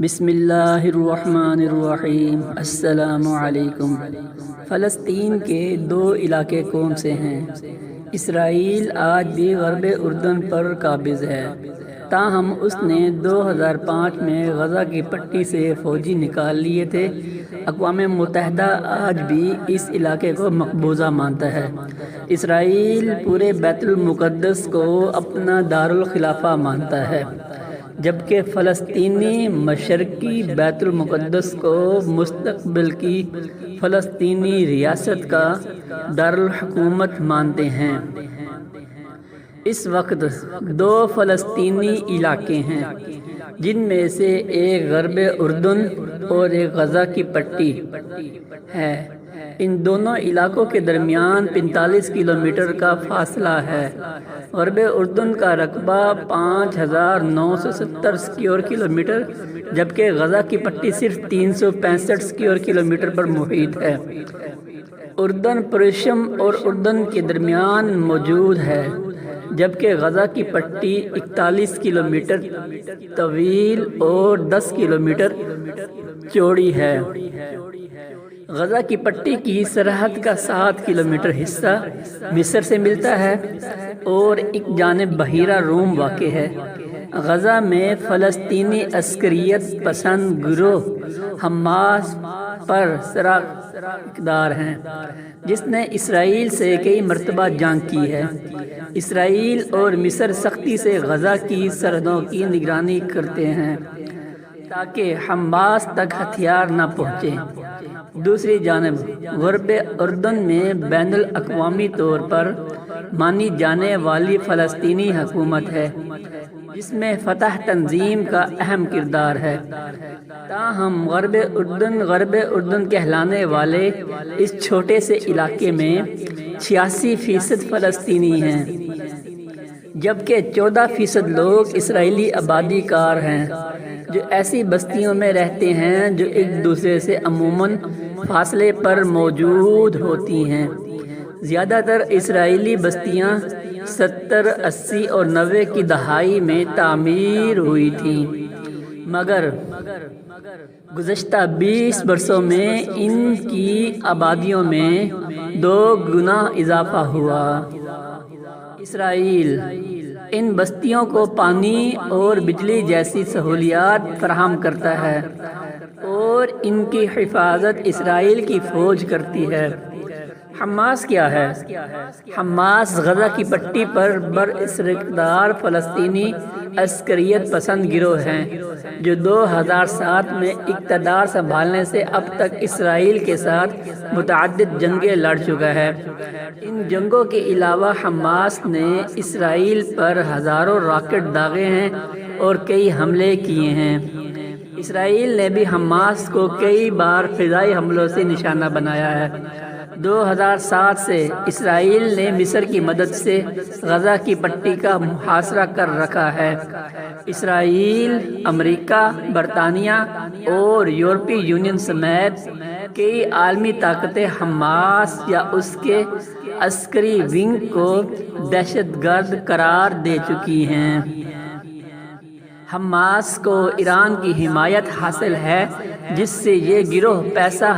بسم اللہ الرحمن الرحیم۔ السلام علیکم۔ فلسطین کے دو علاقے کون سے ہیں؟ اسرائیل آج بھی غرب اردن پر قابض ہے، تاہم اس نے 2005 میں غزہ کی پٹی سے فوجی نکال لیے تھے۔ اقوام متحدہ آج بھی اس علاقے کو مقبوضہ مانتا ہے۔ اسرائیل پورے بیت المقدس کو اپنا دارالخلافہ مانتا ہے، جبکہ فلسطینی مشرقی بیت المقدس کو مستقبل کی فلسطینی ریاست کا دارالحکومت مانتے ہیں۔ اس وقت دو فلسطینی علاقے ہیں، جن میں سے ایک غرب اردن اور ایک غزہ کی پٹی ہے۔ ان دونوں علاقوں کے درمیان 45 کلومیٹر کا فاصلہ ہے۔ غرب اردن کا رقبہ 5970 اسکوائر کلومیٹر، جبکہ غزہ کی پٹی صرف 365 اسکوائر کلومیٹر پر محیط ہے۔ اردن پرشم اور اردن کے درمیان موجود ہے، جبکہ غزہ کی پٹی 41 کلومیٹر طویل اور 10 کلومیٹر چوڑی ہے۔ غزہ کی پٹی کی سرحد کا 7 کلومیٹر حصہ مصر سے ملتا ہے اور ایک جانب بحیرہ روم واقع ہے۔ غزہ میں فلسطینی عسکریت پسند گروہ حماس پر سراغ اقتدار ہیں، جس نے اسرائیل سے کئی مرتبہ جنگ کی ہے۔ اسرائیل اور مصر سختی سے غزہ کی سرحدوں کی نگرانی کرتے ہیں تاکہ حماس تک ہتھیار نہ پہنچے۔ دوسری جانب غرب اردن میں بین الاقوامی طور پر مانی جانے والی فلسطینی حکومت ہے، جس میں فتح تنظیم کا اہم کردار ہے۔ تاہم غرب اردن کہلانے والے اس چھوٹے سے علاقے میں 86% فلسطینی ہیں، جبکہ 14% لوگ اسرائیلی آبادی کار ہیں، جو ایسی بستیوں میں رہتے ہیں جو ایک دوسرے سے عموماً فاصلے پر موجود ہوتی ہیں۔ زیادہ تر اسرائیلی بستیاں 70، 80 اور 90 کی دہائی میں تعمیر ہوئی تھیں، مگر گزشتہ 20 برسوں میں ان کی آبادیوں میں 2 گنا اضافہ ہوا۔ اسرائیل ان بستیوں کو پانی اور بجلی جیسی سہولیات فراہم کرتا ہے اور ان کی حفاظت اسرائیل کی فوج کرتی ہے۔ حماس کیا ہے؟ حماس غزہ کی پٹی پر براسرکدار فلسطینی عسکریت پسند گروہ ہیں، جو 2007 میں اقتدار سنبھالنے سے اب تک اسرائیل کے ساتھ متعدد جنگیں لڑ چکا ہے۔ ان جنگوں کے علاوہ حماس نے اسرائیل پر ہزاروں راکٹ داغے ہیں اور کئی حملے کیے ہیں۔ اسرائیل نے بھی حماس کو کئی بار فضائی حملوں سے نشانہ بنایا ہے۔ 2007 سے اسرائیل نے مصر کی مدد سے غزہ کی پٹی کا محاصرہ کر رکھا ہے۔ اسرائیل، امریکہ، برطانیہ اور یورپی یونین سمیت کئی عالمی طاقتیں حماس یا اس کے عسکری ونگ کو دہشت گرد قرار دے چکی ہیں۔ حماس کو ایران کی حمایت حاصل ہے، جس سے یہ گروہ پیسہ